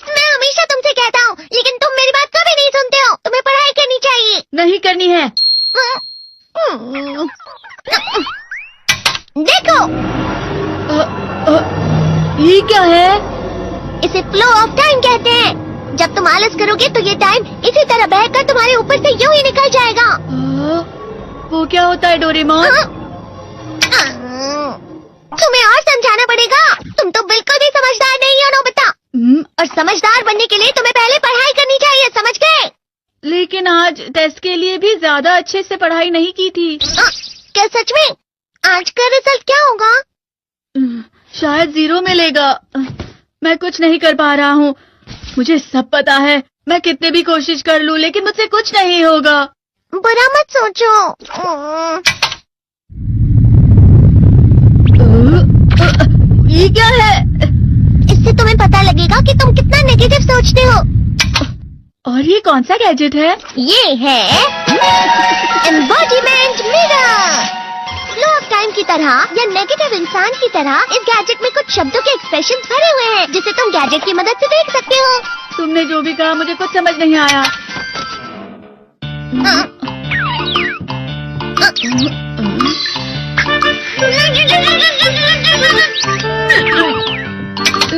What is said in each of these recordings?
मैं हमेशा तुमसे कहता हूँ, लेकिन तुम मेरी बात कभी नहीं सुनते हो। तुम्हें पढ़ाई करनी चाहिए। नहीं करनी है। देखो, ये क्या है? इसे फ्लो ऑफ टाइम कहते हैं। जब तुम आलस करोगे तो ये टाइम इसी तरह बहकर तुम्हारे ऊपर से यूं ही निकल जाएगा। वो क्या होता है डोरेमोन? तुम्हें और समझाना पड़ेगा। तुम तो बिल्कुल भी समझदार नहीं हो नोबिता। और समझदार बनने के लिए तुम्हें पहले पढ़ाई करनी चाहिए, समझ गए? लेकिन आज टेस्ट के लिए भी ज्यादा अच्छे से पढ़ाई नहीं की थी। क्या सच में? आज का रिजल्ट क्या होगा? शायद 0 मिलेगा। मैं कुछ नहीं कर पा रहा हूँ। मुझे सब पता है। मैं कितने भी कोशिश कर लूँ, लेकिन मुझसे कुछ नहीं होगा। बुरा मत सोचो। ये क्या है? इससे तुम्हें पता लगेगा कि तुम कितना नेगेटिव सोचते हो। और ये कौन सा गैजेट है? ये है embodiment mirror. Flow of time की तरह या नेगेटिव इंसान की तरह इस गैजेट में कुछ शब्दों के एक्सप्रेशंस भरे हुए हैं, जिसे तुम गैजेट की मदद से देख सकते हो। तुमने जो भी कहा मुझे कुछ समझ नहीं आया।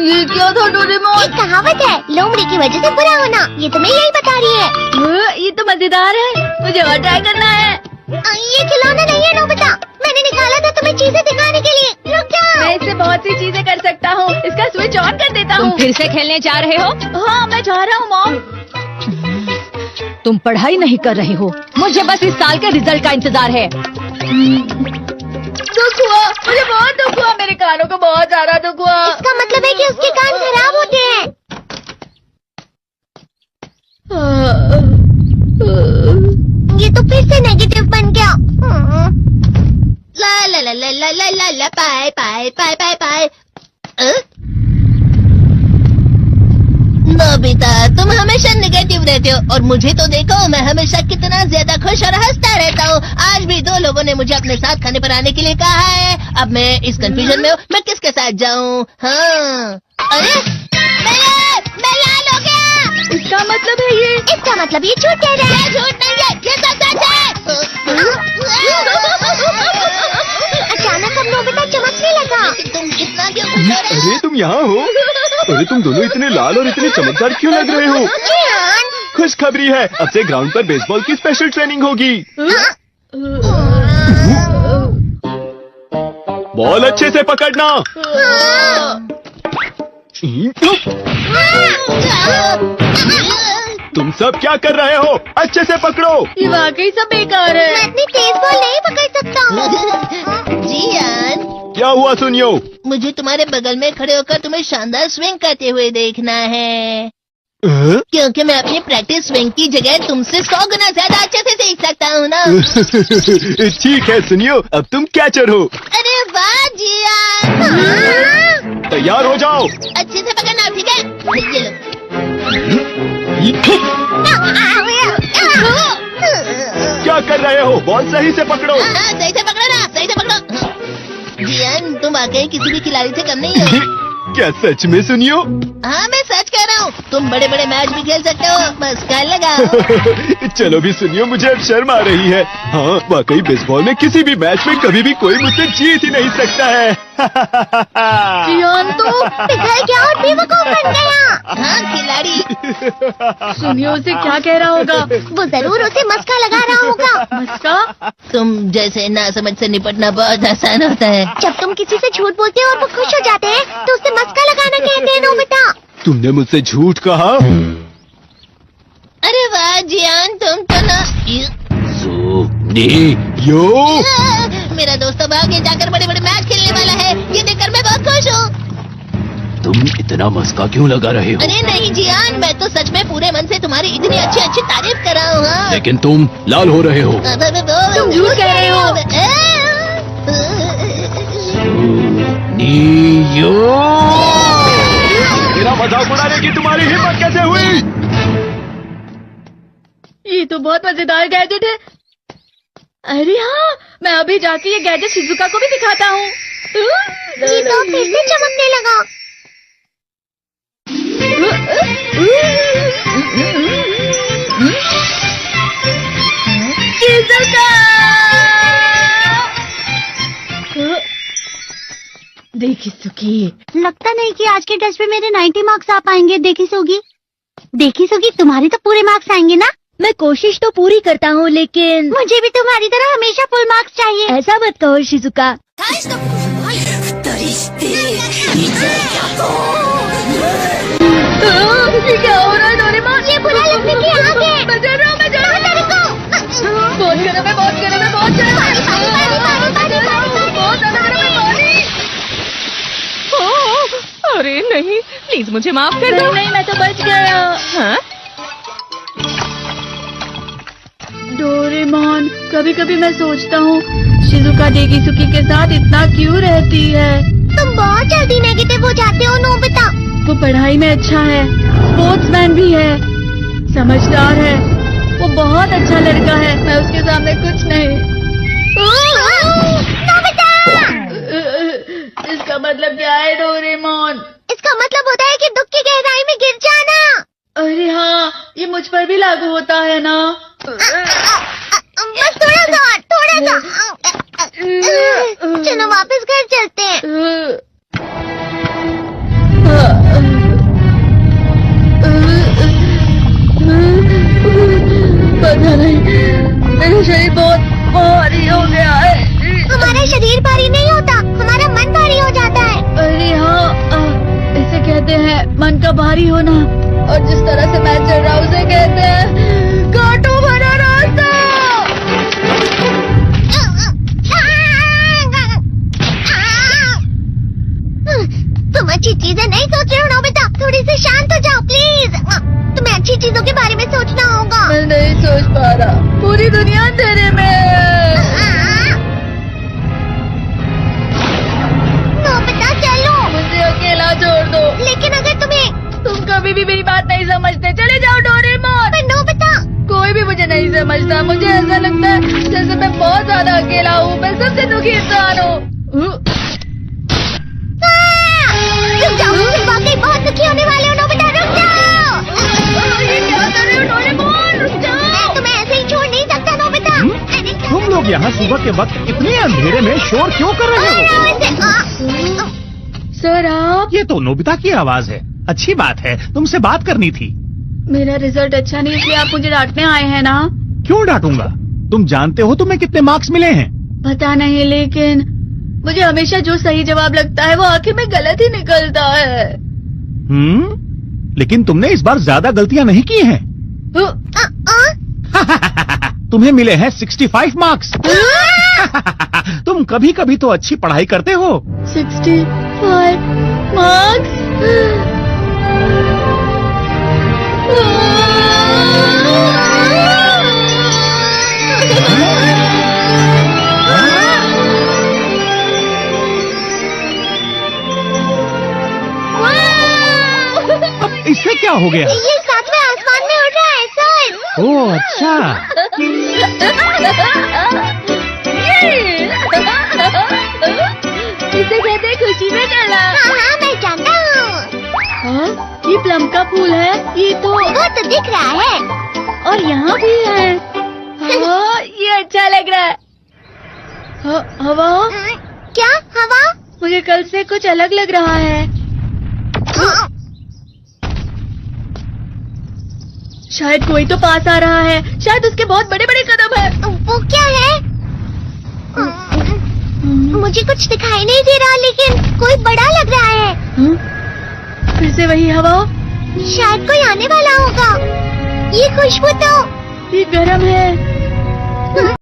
ये क्या था डोरेमोन? एक कहावत है, लोमड़ी की वजह से बुरा होना। ये तुम्हें यही बता रही है। ये तो मजेदार है। मुझे और ट्राई करना है। ये खिलौना नहीं है नोबिता। मैंने निकाला था तुम्हें चीजें दिखाने के लिए। रुक जाओ। मैं इससे बहुत सी चीजें कर सकता हूँ। इसका स्विच ऑन कर देता हूँ। तुम फिर से खेलने जा रहे हो? हाँ, मैं जा रहा हूँ मॉम। तुम पढ़ाई नहीं कर रही हो। मुझे बस इस साल के रिजल्ट का इंतजार है। दुख हुआ, मुझे बहुत दुख हुआ। मेरे कानों को बहुत ज्यादा दुख हुआ। इसका मतलब है कि उसके कान खराब होते हैं। ये तो फिर से नेगेटिव बन गया। ला ला ला ला ला ला ला ला पाए पाए पाए पाए पाए। नोबिता, तुम हमेशा नेगेटिव रहते हो और मुझे तो देखो, मैं हमेशा कितना ज्यादा खुश और हंसता रहता हूँ। आज भी 2 लोगों ने मुझे अपने साथ खाने पर आने के लिए कहा है। अब मैं इस कंफ्यूजन में हूँ, मैं किसके साथ जाऊँ? हाँ, अरे मैं लाल हो गया। इसका मतलब है ये? इसका मतलब ये झूठ कह रहा है। झूठ नहीं है, ये सब सच है। अचानक अब नोबिता चमकने लगा। तुम इतना क्यों? अरे तुम यहाँ हो? अरे तुम दोनों इतने लाल और इतने चमकदार क्यों लग रहे हो? खुशखबरी है, अब से ग्राउंड पर बेसबॉल की स्पेशल ट्रेनिंग होगी। बॉल अच्छे से पकड़ना। तुम सब क्या कर रहे हो? अच्छे से पकड़ो। ये वाकई सब बेकार है। मैं इतनी तेज बॉल नहीं पकड़ सकता हूँ। जियान, क्या हुआ सुनियो? मुझे तुम्हारे बगल में खड़े होकर तुम्हें शानदार स्विंग करते हुए देखना है, क्योंकि मैं अपनी प्रैक्टिस स्विंग की जगह तुमसे 100 गुना ज्यादा अच्छे से सीख सकता हूँ ना। ठीक है सुनियो, अब तुम कैचर हो। अरे वाह जियान। तैयार हो जाओ। अच्छे से पकड़ना, ठीक है? क्या कर रहे हो? बॉल सही से पकड़ो। सही से पकड़ो ना, सही से पकड़ो। जियान, तुम वाकई किसी भी खिलाड़ी से कम नहीं हो। क्या सच में सुनियो? हाँ, मैं सच कह रहा हूँ। तुम बड़े बड़े मैच भी खेल सकते हो, बस ख्याल लगाओ। चलो भी सुनियो, मुझे अब शर्म आ रही है। हाँ, वाकई बेसबॉल में किसी भी मैच में कभी भी कोई मुझसे जीत ही नहीं सकता है। जियान तो पिघल गया और बेवकूफ बन गया। हाँ, खिलाड़ी। सुनियो उसे क्या कह रहा होगा? वो जरूर उसे मस्का लगा रहा होगा। मस्का? तुम जैसे नासमझ से निपटना बहुत आसान होता है। जब तुम किसी से झूठ बोलते हो और वो खुश हो जाते हैं, तो उसे मस्का लगाना कहते हैं नोबिता। तुमने मुझसे झूठ कहा? अरे वाह जियान, तुम तो ना। यो, मेरा दोस्त अब आगे जाकर बड़े बड़े मैच खेलने वाला है। ये देखकर मैं बहुत खुश हूँ। तुम इतना मस्का क्यों लगा रहे हो? अरे नहीं जियान, मैं तो सच में पूरे मन से तुम्हारी इतनी अच्छी अच्छी तारीफ कर रहा हूँ। हाँ। लेकिन तुम लाल हो रहे हो। तुम झूठ कह रहे हो। यो, मेरा मजाक उड़ाने की तुम्हारी हिम्मत कैसे हुई? ये तो बहुत मजेदार गैजेट है। अरे हाँ, मैं अभी जाके ये गैजेट शिजुका को भी दिखाता हूँ। चीतो फिर से चमकने लगा। देखिसुगी, लगता नहीं कि आज के टेस्ट पे मेरे 90 मार्क्स आ पाएंगे। देखिसुगी, तुम्हारे तो पूरे मार्क्स आएंगे ना? मैं कोशिश तो पूरी करता हूँ, लेकिन मुझे भी तुम्हारी तरह हमेशा फुल मार्क्स चाहिए। ऐसा मत कहो शिजुका। ये क्या हो रहा है डोरेमोन? ये बुरा लगने की आग है। मैं डर रहा हूँ, मैं डर रहा हूँ। बहुत गर्म है, बहुत गर्म है, बहुत गर्म है। बहुत ज्यादा गर्म है पानी। अरे नहीं, प्लीज मुझे माफ कर दो। नहीं, मैं तो बच गया। हाँ? डोरेमोन, कभी कभी मैं सोचता हूँ शिजुका डेकिसुकी के साथ इतना क्यों रहती है। तुम बहुत जल्दी नेगेटिव हो जाते हो नोबिता। वो पढ़ाई में अच्छा है, स्पोर्ट्समैन भी है, समझदार है, वो बहुत अच्छा लड़का है। मैं उसके सामने कुछ नहीं। नोबिता! इसका मतलब क्या है डोरेमोन? इसका मतलब होता है कि दुख की गहराई में गिर जाना। अरे हाँ, ये मुझ पर भी लागू होता है ना। बस थोड़ा सा। चलो वापस घर चलते हैं। पता नहीं, मेरा शरीर बहुत भारी हो गया है। हमारा शरीर भारी नहीं होता, हमारा मन भारी हो जाता है। अरे हाँ, इसे कहते हैं मन का भारी होना। और जिस तरह से मैं चल रहा हूँ उसे कहते हैं कांटों भरा रास्ता। तुम अच्छी चीजें नहीं सोच रहे हो नोबिता, थोड़ी सी शांत हो जाओ प्लीज। तुम्हें अच्छी चीजों के बारे में सोचना होगा। मैं नहीं सोच पा रहा, पूरी दुनिया अंधेरे में है। नोबिता चलो। मुझे अकेला छोड़ दो। लेकिन अगर तुम कभी भी मेरी बात नहीं समझते। चले जाओ डोरेमोन। पर नोबिता, कोई भी मुझे नहीं समझता। मुझे ऐसा लगता है जैसे मैं बहुत ज्यादा अकेला हूँ। मैं सबसे दुखी इंसान हूँ। रुक जाओ, तुम वाकई बहुत दुखी होने वाले हो नोबिता, रुक जाओ। ये क्या कर रहे हो डोरेमोन? रुक जाओ। मैं तुम्हें ऐसे ही छोड़ नहीं सकता नोबिता। तुम लोग यहाँ सुबह के वक्त इतने अंधेरे में शोर क्यों कर रहे हो? सर आप? ये तो नोबिता की आवाज है। अच्छी बात है, तुमसे बात करनी थी। मेरा रिजल्ट अच्छा नहीं, इसलिए आप मुझे डांटने आए हैं ना? क्यों डांटूंगा? तुम जानते हो तुम्हें कितने मार्क्स मिले हैं? पता नहीं, लेकिन मुझे हमेशा जो सही जवाब लगता है वो आखिर में गलत ही निकलता है। लेकिन तुमने इस बार ज्यादा गलतियां नहीं की हैं। तुम्हें मिले हैं 65 मार्क्स। तुम कभी कभी तो अच्छी पढ़ाई करते हो। 65 मार्क्स? अब इससे क्या हो गया? ये सातवें आसमान में उड़ रहा है सर। ओह अच्छा। इसे कहते हैं खुशी में चला। हाँ, मैं जानता हूँ। हाँ, ये प्लम का फूल है। ये तो वो तो दिख रहा है। और यहाँ भी है। हाँ, ये अच्छा लग रहा है। हवा? क्या हवा? मुझे कल से कुछ अलग लग रहा है। शायद कोई तो पास आ रहा है। शायद उसके बहुत बड़े बड़े कदम है। वो क्या है? मुझे कुछ दिखाई नहीं दे रहा, लेकिन कोई बड़ा लग रहा है। फिर से वही हवा। शायद कोई आने वाला होगा। ये खुशबू तो ये गरम है।